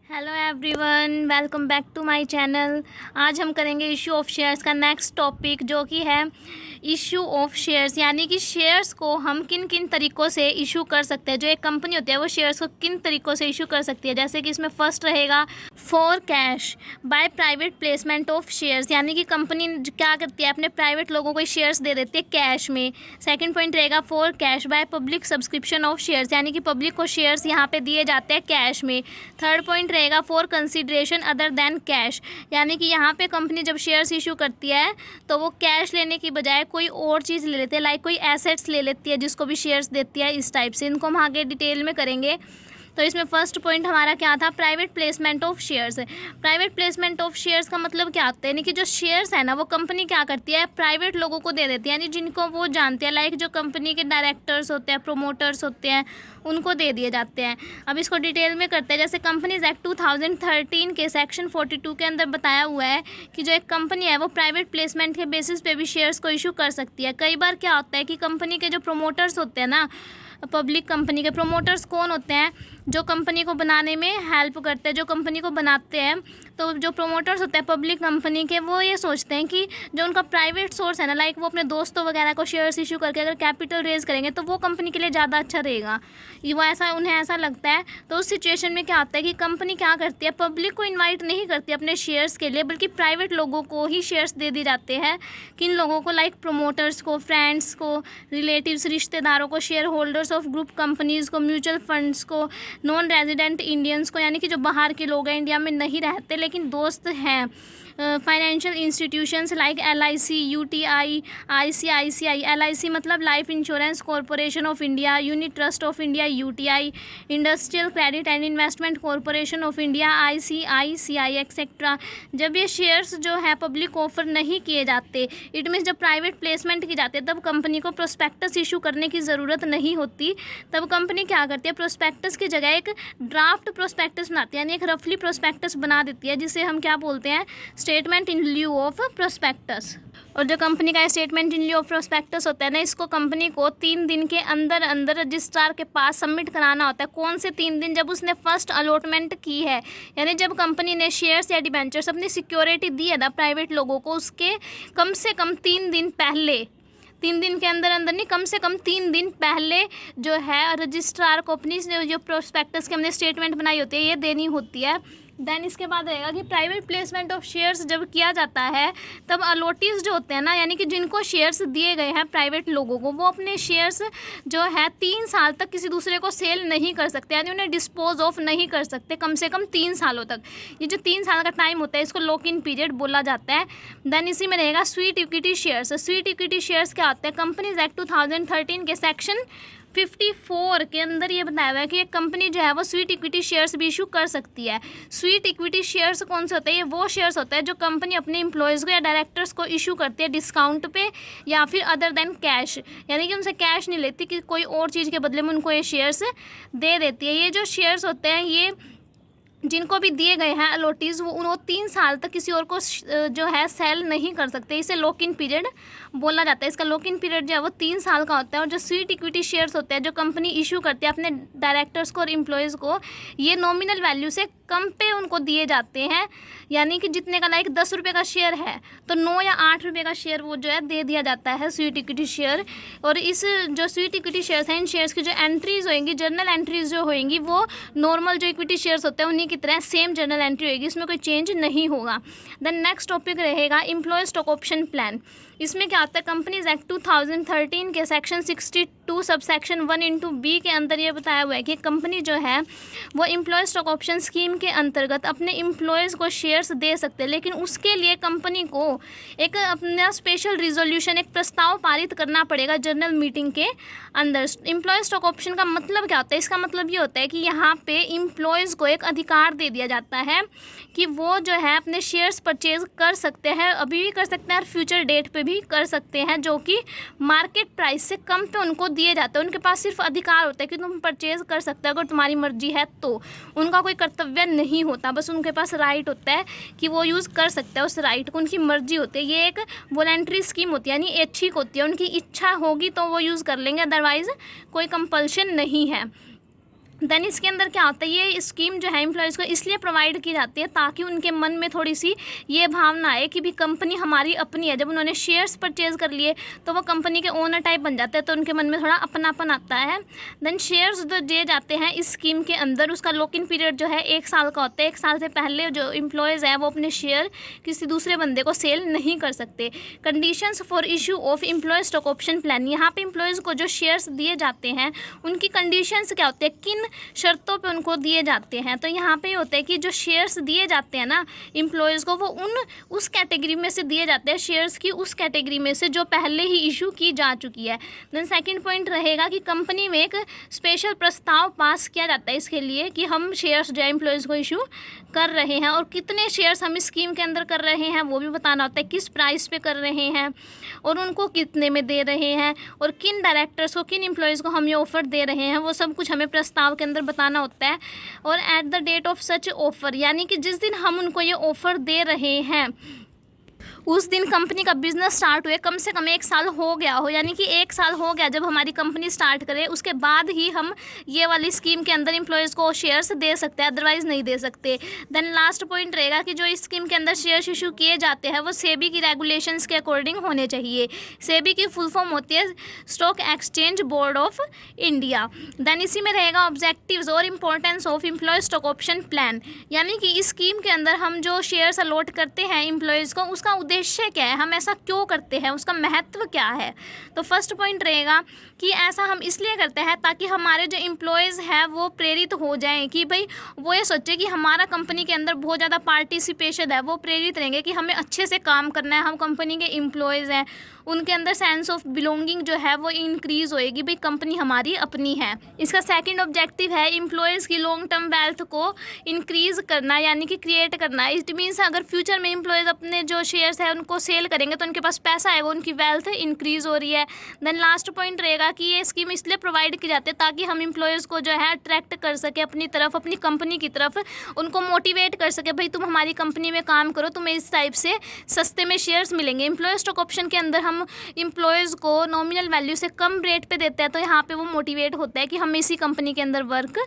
Hello everyone, welcome back to my channel. आज हम करेंगे इशू ऑफ शेयर्स का नेक्स्ट टॉपिक, जो कि है इशू ऑफ शेयर्स, यानी कि शेयर्स को हम किन किन तरीक़ों से इशू कर सकते हैं। जो एक कंपनी होती है वो शेयर्स को किन तरीक़ों से इशू कर सकती है। जैसे कि इसमें फर्स्ट रहेगा for cash by private placement of shares, यानी कि कंपनी क्या करती है, अपने प्राइवेट लोगों को शेयर्स दे देती है कैश में। सेकंड पॉइंट रहेगा for cash by public subscription of shares, यानी कि पब्लिक को शेयर्स यहाँ पे दिए जाते हैं कैश में। थर्ड पॉइंट रहेगा for consideration other than cash, यानी कि यहाँ पे कंपनी जब शेयर्स इशू करती है तो वो कैश लेने की बजाय कोई और चीज़ ले लेते हैं, लाइक कोई एसेट्स ले लेती है जिसको भी शेयर्स देती है। इस टाइप से इनको हम आगे डिटेल में करेंगे। तो इसमें फर्स्ट पॉइंट हमारा क्या था, private placement of shares. Private placement of shares का मतलब क्या होता है, यानी कि जो शेयर्स है ना वो कंपनी क्या करती है, प्राइवेट लोगों को दे देती है, यानी जिनको वो जानते हैं, लाइक जो कंपनी के डायरेक्टर्स होते हैं, प्रोमोटर्स होते हैं, उनको दे दिए जाते हैं। अब इसको डिटेल में करते हैं। जैसे कंपनीज एक्ट 2013 के सेक्शन 42 के अंदर बताया हुआ है कि जो एक कंपनी है वो प्राइवेट प्लेसमेंट के बेसिस पे भी शेयर्स को इशू कर सकती है। कई बार क्या होता है कि कंपनी के जो प्रोमोटर्स होते हैं ना, पब्लिक कंपनी के प्रोमोटर्स कौन होते हैं, जो कंपनी को बनाने में हेल्प करते हैं, जो कंपनी को बनाते हैं। तो जो प्रोमोटर्स होते हैं पब्लिक कंपनी के, वो ये सोचते हैं कि जो उनका प्राइवेट सोर्स है ना, लाइक वो अपने दोस्तों वगैरह को शेयर्स इशू करके अगर कैपिटल रेज करेंगे तो वो कंपनी के लिए ज़्यादा अच्छा रहेगा। उन्हें ऐसा लगता है। तो उस सिचुएशन में क्या होता है कि कंपनी क्या करती है, पब्लिक को इन्वाइट नहीं करती अपने शेयर्स के लिए, बल्कि प्राइवेट लोगों को ही शेयर्स दे दी जाते हैं। किन लोगों को, लाइक प्रोमोटर्स को, फ्रेंड्स को, रिलेटिव्स, रिश्तेदारों को, share holders of group companies को, म्यूचुअल फंड्स को, नॉन रेजिडेंट इंडियंस को, यानी कि जो बाहर के लोग हैं, इंडिया में नहीं रहते लेकिन दोस्त हैं। Financial institutions like LIC, UTI, ICICI, LIC मतलब life insurance corporation of India, unit trust of India UTI, industrial credit and investment corporation of India ICICI etcetera. जब ये शेयर्स जो है पब्लिक ऑफर नहीं किए जाते, इट मीन्स जब private placement की जाती है, तब कंपनी को प्रोस्पेक्टस इशू करने की ज़रूरत नहीं होती। तब कंपनी क्या करती है, प्रोस्पेक्टस की जगह एक ड्राफ्ट प्रोस्पेक्टस बनाती है, यानी एक रफली प्रोस्पेक्टस बना देती है, जिसे हम क्या बोलते हैं, statement in lieu of prospectus. और जो कंपनी का statement in lieu of prospectus होता है ना, इसको कंपनी को 3 दिन के अंदर अंदर रजिस्ट्रार के पास सबमिट कराना होता है। कौन से 3 दिन, जब उसने फर्स्ट अलॉटमेंट की है, यानी जब कंपनी ने शेयर्स या डिबेंचर्स अपनी सिक्योरिटी दी है ना प्राइवेट लोगों को, उसके कम से कम 3 दिन पहले, 3 दिन के अंदर अंदर नहीं, कम से कम 3 दिन पहले जो है रजिस्ट्रार को अपनी जो प्रोस्पेक्टस की हमने स्टेटमेंट बनाई होती है ये देनी होती है। देन इसके बाद रहेगा कि प्राइवेट प्लेसमेंट ऑफ शेयर्स जब किया जाता है, तब अलॉटीज जो होते हैं ना, यानी कि जिनको शेयर्स दिए गए हैं प्राइवेट लोगों को, वो अपने शेयर्स जो है 3 साल तक किसी दूसरे को सेल नहीं कर सकते, यानी उन्हें डिस्पोज ऑफ नहीं कर सकते कम से कम 3 सालों तक। ये जो 3 साल का टाइम होता है इसको लॉक इन पीरियड बोला जाता है। देन इसी में रहेगा sweet equity shares. Sweet equity shares क्या होते हैं, कंपनीज एक्ट 2013 के सेक्शन 54 के अंदर ये बताया हुआ है कि एक कंपनी जो है वो स्वीट इक्विटी शेयर्स भी इशू कर सकती है। स्वीट इक्विटी शेयर्स कौन से होते हैं, ये वो शेयर्स होते हैं जो कंपनी अपने एम्प्लॉयज़ को या डायरेक्टर्स को इशू करती है डिस्काउंट पे, या फिर अदर देन कैश, यानी कि उनसे कैश नहीं लेती, कि कोई और चीज़ के बदले में उनको ये शेयर्स दे देती है। ये जो शेयर्स होते हैं ये जिनको भी दिए गए हैं अलॉटीज़, वो 3 साल तक किसी और को जो है सेल नहीं कर सकते। इसे लॉक इन पीरियड बोला जाता है। इसका लॉक इन पीरियड जो है वो 3 साल का होता है। और जो स्वीट इक्विटी शेयर्स होते हैं जो कंपनी इशू करती है अपने डायरेक्टर्स को और एम्प्लॉयज़ को, ये नॉमिनल वैल्यू से कम पे उनको दिए जाते हैं, यानी कि जितने का लाइक 10 रुपये का शेयर है तो 9 या 8 रुपये का शेयर वो जो है दे दिया जाता है स्वीट इक्विटी शेयर। और इस जो स्वीट इक्विटी शेयर्स हैं, इन शेयर्स की जो एंट्रीज़ होएंगी, जर्नल एंट्रीज़ जो होएंगी, वो नॉर्मल जो इक्विटी शेयर्स होते हैं उन्हीं की तरह सेम जर्नल एंट्री होगी, इसमें कोई चेंज नहीं होगा। देन नेक्स्ट टॉपिक रहेगा एम्प्लॉय स्टॉक ऑप्शन प्लान। इसमें क्या होता है, कंपनीज एक्ट 2013 के सेक्शन 62 सबसेक्शन 1(b) के अंदर ये बताया हुआ है कि कंपनी जो है वो एम्प्लॉय स्टॉक ऑप्शन स्कीम के अंतर्गत अपने एम्प्लॉयज़ को शेयर्स दे सकते हैं, लेकिन उसके लिए कंपनी को एक अपना स्पेशल रिजोल्यूशन, एक प्रस्ताव पारित करना पड़ेगा जनरल मीटिंग के अंदर। एम्प्लॉय स्टॉक ऑप्शन का मतलब क्या होता है, इसका मतलब ये होता है कि यहाँ पे एम्प्लॉयज़ को एक अधिकार दे दिया जाता है कि वो जो है अपने शेयर्स परचेज कर सकते हैं, अभी भी कर सकते हैं और फ्यूचर डेट पे भी कर सकते हैं, जो कि मार्केट प्राइस से कम पे उनको दिए जाते हैं। उनके पास सिर्फ अधिकार होता है कि तुम परचेज कर सकते हो अगर तुम्हारी मर्जी है तो। उनका कोई कर्तव्य नहीं होता, बस उनके पास राइट होता है कि वो यूज़ कर सकते हैं उस राइट को, उनकी मर्जी होती है। ये एक वॉलेंट्री स्कीम होती है, यानी ऐच्छिक होती है, उनकी इच्छा होगी तो वो यूज़ कर लेंगे, अदरवाइज़ कोई कंपल्शन नहीं है। देन इसके अंदर क्या होता है, ये स्कीम जो है एम्प्लॉयज़ को इसलिए प्रोवाइड की जाती है ताकि उनके मन में थोड़ी सी ये भावना आए कि भी कंपनी हमारी अपनी है। जब उन्होंने शेयर्स परचेज़ कर लिए तो वो कंपनी के ओनर टाइप बन जाते हैं, तो उनके मन में थोड़ा अपनापन आता है। देन शेयर्स जो दिए जाते हैं इस स्कीम के अंदर, उसका लॉक इन पीरियड जो है 1 साल का होता है। 1 साल से पहले जो एम्प्लॉयज़ हैं वो अपने शेयर किसी दूसरे बंदे को सेल नहीं कर सकते। Conditions for issue of employee stock option plan, यहाँ पे एम्प्लॉयज़ को जो शेयर्स दिए जाते हैं उनकी कंडीशंस क्या होते हैं, किन शर्तों पे उनको दिए जाते हैं। तो यहाँ पे होता है कि जो शेयर्स दिए जाते हैं ना एम्प्लॉयज़ को, वो उस कैटेगरी में से दिए जाते हैं, शेयर्स की उस कैटेगरी में से जो पहले ही इशू की जा चुकी है। देन सेकंड पॉइंट रहेगा कि कंपनी में एक स्पेशल प्रस्ताव पास किया जाता है इसके लिए कि हम शेयर्स जो एम्प्लॉयज़ को इशू कर रहे हैं और कितने शेयर्स हम इस स्कीम के अंदर कर रहे हैं वो भी बताना होता है, किस प्राइस पे कर रहे हैं और उनको कितने में दे रहे हैं और किन डायरेक्टर्स को, किन एम्प्लॉयज़ को हम ये ऑफ़र दे रहे हैं, वो सब कुछ हमें प्रस्ताव के अंदर बताना होता है। और at the date of such offer, यानी कि जिस दिन हम उनको ये ऑफ़र दे रहे हैं उस दिन कंपनी का बिजनेस स्टार्ट हुए कम से कम 1 साल हो गया हो, यानी कि 1 साल हो गया जब हमारी कंपनी स्टार्ट करे, उसके बाद ही हम ये वाली स्कीम के अंदर एम्प्लॉयज़ को शेयर्स दे सकते हैं, अदरवाइज़ नहीं दे सकते। देन लास्ट पॉइंट रहेगा कि जो इस स्कीम के अंदर शेयर्स इशू किए जाते हैं वो सेबी की रेगुलेशंस के अकॉर्डिंग होने चाहिए। सेबी की फुल फॉर्म होती है stock exchange board of India. Then इसी में रहेगा ऑब्जेक्टिव्स और importance of employee stock option plan, यानी कि इस स्कीम के अंदर हम जो शेयर्स अलॉट करते हैं एम्प्लॉयज़ को उसका उद्देश्य क्या है, हम ऐसा क्यों करते हैं, उसका महत्व क्या है। तो फर्स्ट पॉइंट रहेगा कि ऐसा हम इसलिए करते हैं ताकि हमारे जो एम्प्लॉयज़ हैं वो प्रेरित हो जाएं कि भाई वो ये सोचे कि हमारा कंपनी के अंदर बहुत ज़्यादा पार्टिसिपेशन है, वो प्रेरित रहेंगे कि हमें अच्छे से काम करना है, हम कंपनी के एम्प्लॉयज़ हैं, उनके अंदर सेंस ऑफ बिलोंगिंग जो है वो इंक्रीज़ होएगी, भाई कंपनी हमारी अपनी है। इसका सेकंड ऑब्जेक्टिव है एम्प्लॉयज़ की लॉन्ग टर्म वेल्थ को इंक्रीज़ करना, यानी कि क्रिएट करना। इट मीन्स अगर फ्यूचर में एम्प्लॉयज़ अपने जो शेयर्स है उनको सेल करेंगे तो उनके पास पैसा आएगा, उनकी वेल्थ इंक्रीज़ हो रही है। देन लास्ट पॉइंट रहेगा कि ये स्कीम इसलिए प्रोवाइड की जाती है ताकि हम एम्प्लॉयज़ को जो है अट्रैक्ट कर सके अपनी तरफ, अपनी कंपनी की तरफ, उनको मोटिवेट कर सके, भाई तुम हमारी कंपनी में काम करो, तुम्हें इस टाइप से सस्ते में शेयर्स मिलेंगे। एम्प्लॉय स्टॉक ऑप्शन के अंदर हम एम्प्लॉयज़ को नॉमिनल वैल्यू से कम रेट पे देते हैं, तो यहाँ पे वो मोटिवेट होता है कि हमें इसी कंपनी के अंदर वर्क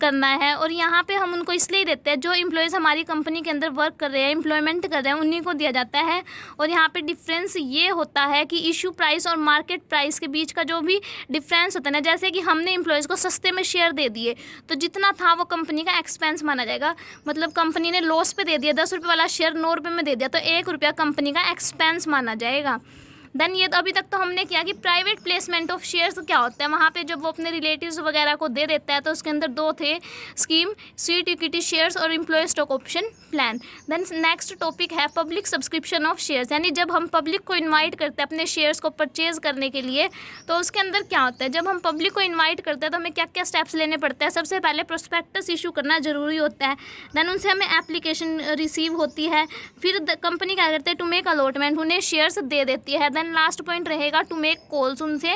करना है। और यहाँ पे हम उनको इसलिए देते हैं जो एम्प्लॉयज़ हमारी कंपनी के अंदर वर्क कर रहे हैं, एम्प्लॉयमेंट कर रहे हैं, उन्हीं को दिया जाता है। और यहाँ पे डिफरेंस ये होता है कि इशू प्राइस और मार्केट प्राइस के बीच का जो भी डिफरेंस होता है ना, जैसे कि हमने एम्प्लॉयज़ को सस्ते में शेयर दे दिए तो जितना था वो कंपनी का एक्सपेंस माना जाएगा, मतलब कंपनी ने लॉस पे दे दिया, 10 रुपये वाला शेयर 9 रुपये में दे दिया तो 1 रुपया कंपनी का एक्सपेंस माना जाएगा। देन ये तो अभी तक तो हमने किया कि प्राइवेट प्लेसमेंट ऑफ शेयर्स क्या होता है, वहाँ पे जब वो अपने रिलेटिव्स वगैरह को दे देता है तो उसके अंदर 2 थे स्कीम, सीट इक्विटी शेयर्स और employee stock option plan. Then next topic है पब्लिक सब्सक्रिप्शन ऑफ शेयर्स, यानी जब हम पब्लिक को इन्वाइट करते हैं अपने शेयर्स को परचेज़ करने के लिए तो उसके अंदर क्या होता है, जब हम पब्लिक को इन्वाइट करते हैं तो हमें क्या क्या स्टेप्स लेने पड़ते हैं। सबसे पहले प्रोस्पेक्टस इशू करना ज़रूरी होता है, देन उनसे हमें एप्लीकेशन रिसीव होती है, फिर कंपनी क्या करते हैं टू मेक अलॉटमेंट, उन्हें शेयर्स दे देती है। देन लास्ट पॉइंट रहेगा टू मेक कॉल्स, उनसे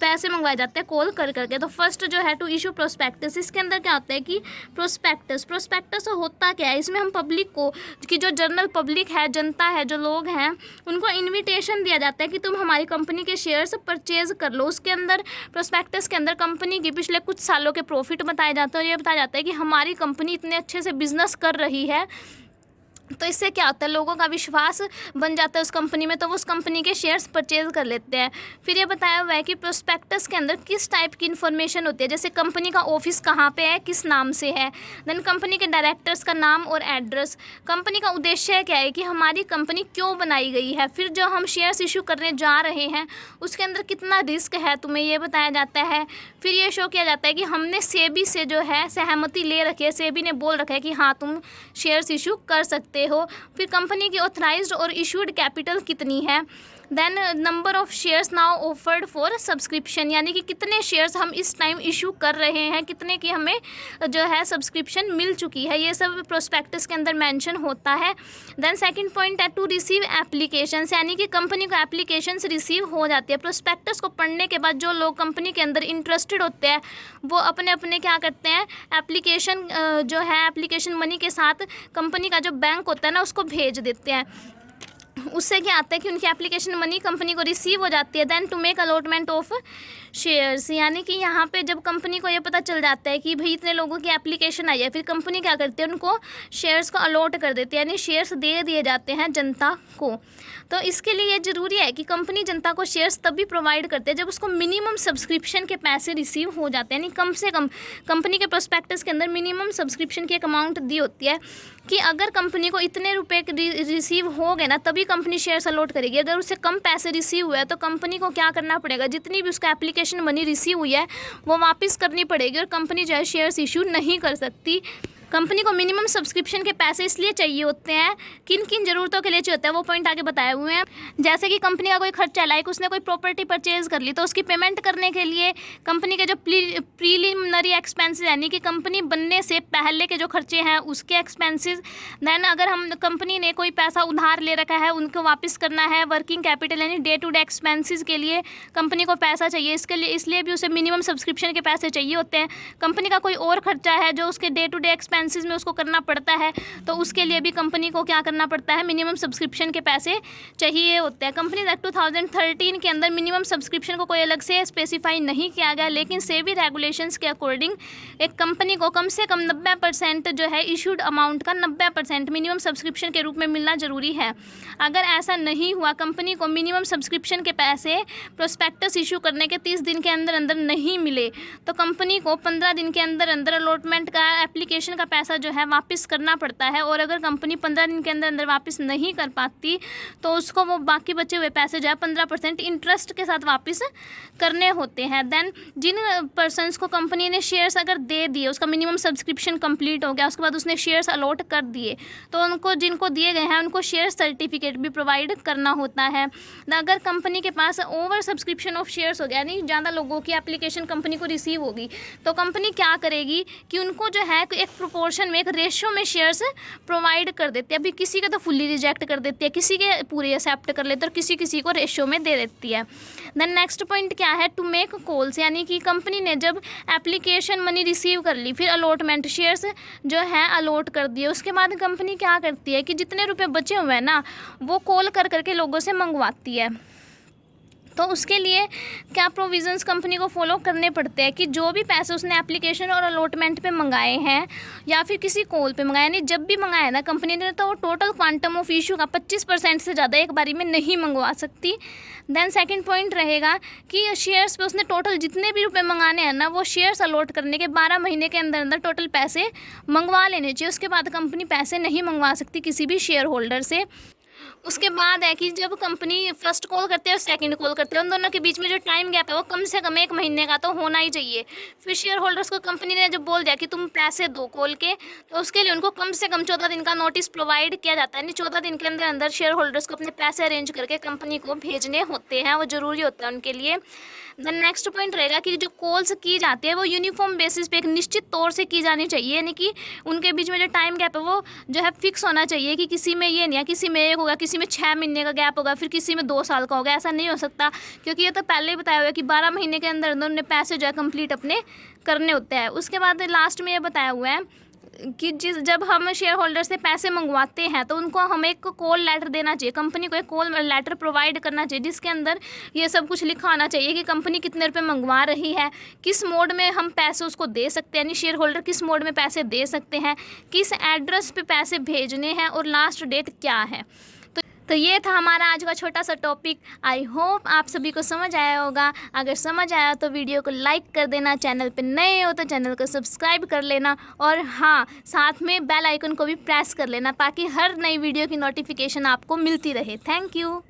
पैसे मंगवाए जाते हैं कॉल कर करके। तो फर्स्ट जो है टू इशू प्रोस्पेक्टस, इसके अंदर क्या होता है कि प्रोस्पेक्टस होता क्या है, इसमें हम पब्लिक को, कि जो जनरल पब्लिक है, जनता है, जो लोग हैं, उनको इन्विटेशन दिया जाता है कि तुम हमारी कंपनी के शेयर्स परचेज कर लो। उसके अंदर प्रोस्पेक्टस के अंदर कंपनी की पिछले कुछ सालों के प्रॉफिट बताए जाते हैं और ये बताया जाता है कि हमारी कंपनी इतने अच्छे से बिजनेस कर रही है, तो इससे क्या होता है लोगों का विश्वास बन जाता है उस कंपनी में, तो वो उस कंपनी के शेयर्स परचेज कर लेते हैं। फिर ये बताया हुआ है कि प्रोस्पेक्टस के अंदर किस टाइप की इन्फॉर्मेशन होती है, जैसे कंपनी का ऑफिस कहाँ पे है, किस नाम से है, देन कंपनी के डायरेक्टर्स का नाम और एड्रेस, कंपनी का उद्देश्य क्या है कि हमारी कंपनी क्यों बनाई गई है, फिर जो हम शेयर्स इशू करने जा रहे हैं उसके अंदर कितना रिस्क है तुम्हें ये बताया जाता है। फिर ये शो किया जाता है कि हमने सेबी से जो है सहमति ले रखी है, सेबी ने बोल रखा है कि हाँ तुम शेयर्स इशू कर सकते हो। फिर कंपनी की ऑथराइज्ड और इशूड कैपिटल कितनी है, then number of shares now offered for subscription, यानी कि कितने शेयर्स हम इस टाइम इशू कर रहे हैं, कितने की हमें जो है सब्सक्रिप्शन मिल चुकी है, ये सब प्रोस्पेक्टस के अंदर मेंशन होता है। देन सेकंड पॉइंट है टू रिसीव एप्लीकेशंस, यानी कि कंपनी को एप्लीकेशंस रिसीव हो जाती है। प्रोस्पेक्टस को पढ़ने के बाद जो लोग कंपनी के अंदर इंटरेस्टेड होते हैं वो अपने अपने क्या करते हैं, एप्लीकेशन जो है एप्लीकेशन मनी के साथ कंपनी का जो बैंक होता है ना उसको भेज देते हैं। उससे क्या आता है कि उनकी एप्लीकेशन मनी कंपनी को रिसीव हो जाती है। Then to make allotment of shares, यानी कि यहाँ पे जब कंपनी को ये पता चल जाता है कि भाई इतने लोगों की एप्लीकेशन आई है, फिर कंपनी क्या करती है, उनको शेयर्स को अलॉट कर देती है, यानी शेयर्स दे दिए जाते हैं जनता को। तो इसके लिए ये ज़रूरी है कि कंपनी जनता को शेयर्स तभी प्रोवाइड करते हैं जब उसको मिनिमम सब्सक्रिप्शन के पैसे रिसीव हो जाते हैं, यानी कम से कम कंपनी के प्रोस्पेक्टस के अंदर मिनिमम सब्सक्रिप्शन की एक अमाउंट दी होती है कि अगर कंपनी को इतने रुपए रिसीव हो गए ना तभी कंपनी शेयर्स अलॉट करेगी। अगर उससे कम पैसे रिसीव हुए हैं तो कंपनी को क्या करना पड़ेगा, जितनी भी उसका एप्लीकेशन मनी रिसीव हुई है वो वापस करनी पड़ेगी और कंपनी जो है शेयर्स इशू नहीं कर सकती। कंपनी को मिनिमम सब्सक्रिप्शन के पैसे इसलिए चाहिए होते हैं, किन किन ज़रूरतों के लिए चाहिए होता है वो पॉइंट आगे बताए हुए हैं। जैसे कि कंपनी का कोई खर्चा, लाइक उसने कोई प्रॉपर्टी परचेज कर ली तो उसकी पेमेंट करने के लिए कंपनी के जो प्रीलिमिनरी एक्सपेंसेस, यानी कि कंपनी बनने से पहले के जो खर्चे हैं उसके एक्सपेंसेस। देन अगर हम कंपनी ने कोई पैसा उधार ले रखा है उनको वापस करना है, वर्किंग कैपिटल यानी डे टू डे एक्सपेंसेस के लिए कंपनी को पैसा चाहिए, इसके लिए इसलिए भी उसे मिनिमम सब्सक्रिप्शन के पैसे चाहिए होते हैं। कंपनी का कोई और खर्चा है जो उसके डे टू डे एक्सपेंसेस में उसको करना पड़ता है तो उसके लिए भी कंपनी को क्या करना पड़ता है, मिनिमम सब्सक्रिप्शन के पैसे चाहिए होते हैं। कंपनीज एक्ट 2013 के अंदर मिनिमम सब्सक्रिप्शन को कोई अलग से स्पेसिफाई नहीं किया गया, लेकिन सेबी रेगुलेशंस के अकॉर्डिंग एक कंपनी को कम से कम 90% जो है इशूड अमाउंट का 90% मिनिमम सब्सक्रिप्शन के रूप में मिलना जरूरी है। अगर ऐसा नहीं हुआ, कंपनी को मिनिमम सब्सक्रिप्शन के पैसे प्रोस्पेक्टस इशू करने के 30 दिन के अंदर अंदर नहीं मिले तो कंपनी को 15 दिन के अंदर अंदर अलॉटमेंट का एप्लीकेशन का पैसा जो है वापस करना पड़ता है। और अगर कंपनी 15 दिन के अंदर अंदर वापस नहीं कर पाती तो उसको वो बाकी बचे हुए पैसे जो है 15% इंटरेस्ट के साथ वापस करने होते हैं। देन जिन पर्सनस को कंपनी ने शेयर्स अगर दे दिए, उसका मिनिमम सब्सक्रिप्शन कंप्लीट हो गया, उसके बाद उसने शेयर्स अलॉट कर दिए तो उनको, जिनको दिए गए हैं उनको शेयर सर्टिफिकेट भी प्रोवाइड करना होता है। अगर कंपनी के पास ओवर सब्सक्रिप्शन ऑफ शेयर्स हो गया, यानी ज़्यादा लोगों की एप्लीकेशन कंपनी को रिसीव होगी, तो कंपनी क्या करेगी कि उनको जो है एक प्रोपोर्शन में, एक रेशियो में शेयर्स प्रोवाइड कर देती है। अभी किसी का तो फुल्ली रिजेक्ट कर देती है, किसी के पूरे एक्सेप्ट कर लेते हैं और किसी को रेशियो में दे देती है। देन नेक्स्ट पॉइंट क्या है, टू मेक कॉल्स, यानी कि कंपनी ने जब एप्लीकेशन मनी रिसीव कर ली, फिर अलॉटमेंट शेयर्स जो है अलॉट कर दिए, उसके बाद कंपनी क्या करती है कि जितने रुपए बचे हुए हैं ना वो कॉल कर करके लोगों से मंगवाती है। तो उसके लिए क्या प्रोविज़न्स कंपनी को फॉलो करने पड़ते हैं कि जो भी पैसे उसने एप्लीकेशन और अलॉटमेंट पे मंगाए हैं या फिर किसी कॉल पे मंगाए, यानी जब भी मंगाया ना कंपनी ने, तो वो टोटल क्वांटम ऑफ इशू का 25% से ज़्यादा एक बारी में नहीं मंगवा सकती। देन सेकंड पॉइंट रहेगा कि शेयर्स पे उसने टोटल जितने भी रुपए मंगाने हैं ना वो शेयर्स अलॉट करने के 12 महीने के अंदर अंदर टोटल पैसे मंगवा लेने चाहिए। उसके बाद कंपनी पैसे नहीं मंगवा सकती किसी भी शेयर होल्डर से। उसके बाद है कि जब कंपनी फर्स्ट कॉल करते हैं और सेकंड कॉल करते हैं, उन दोनों के बीच में जो टाइम गैप है वो कम से कम 1 महीने का तो होना ही चाहिए। फिर शेयर होल्डर्स को कंपनी ने जब बोल दिया कि तुम पैसे दो कॉल के, तो उसके लिए उनको कम से कम 14 दिन का नोटिस प्रोवाइड किया जाता है। यानी 14 दिन के अंदर अंदर शेयर होल्डर्स को अपने पैसे अरेंज करके कंपनी को भेजने होते हैं, वो ज़रूरी होता है उनके लिए। देन नेक्स्ट पॉइंट रहेगा कि जो कॉल्स की जाती है वो यूनिफॉर्म बेसिस पे एक निश्चित तौर से की जानी चाहिए, यानी कि उनके बीच में जो टाइम गैप है वो जो है फिक्स होना चाहिए कि किसी में ये नहीं है, किसी में 1 होगा, किसी में 6 महीने का गैप होगा, फिर किसी में 2 साल का होगा। ऐसा नहीं हो सकता, क्योंकि ये तो पहले ही बताया हुआ है कि 12 महीने के अंदर अंदर उन्हें पैसे जो है कंप्लीट अपने करने होते हैं। उसके बाद लास्ट में ये बताया हुआ है कि जब हम शेयर होल्डर से पैसे मंगवाते हैं तो उनको हमें एक कॉल लेटर देना चाहिए, कंपनी को एक कॉल लेटर प्रोवाइड करना चाहिए जिसके अंदर ये सब कुछ लिखा होना चाहिए कि कंपनी कितने रुपए मंगवा रही है, किस मोड में हम पैसे उसको दे सकते हैं, यानी शेयर होल्डर किस मोड में पैसे दे सकते हैं, किस एड्रेस पे पैसे भेजने हैं और लास्ट डेट क्या है। तो ये था हमारा आज का छोटा सा टॉपिक। आई होप आप सभी को समझ आया होगा। अगर समझ आया तो वीडियो को लाइक कर देना, चैनल पे नए हो तो चैनल को सब्सक्राइब कर लेना और हाँ, साथ में बेल आइकन को भी प्रेस कर लेना ताकि हर नई वीडियो की नोटिफिकेशन आपको मिलती रहे। Thank you.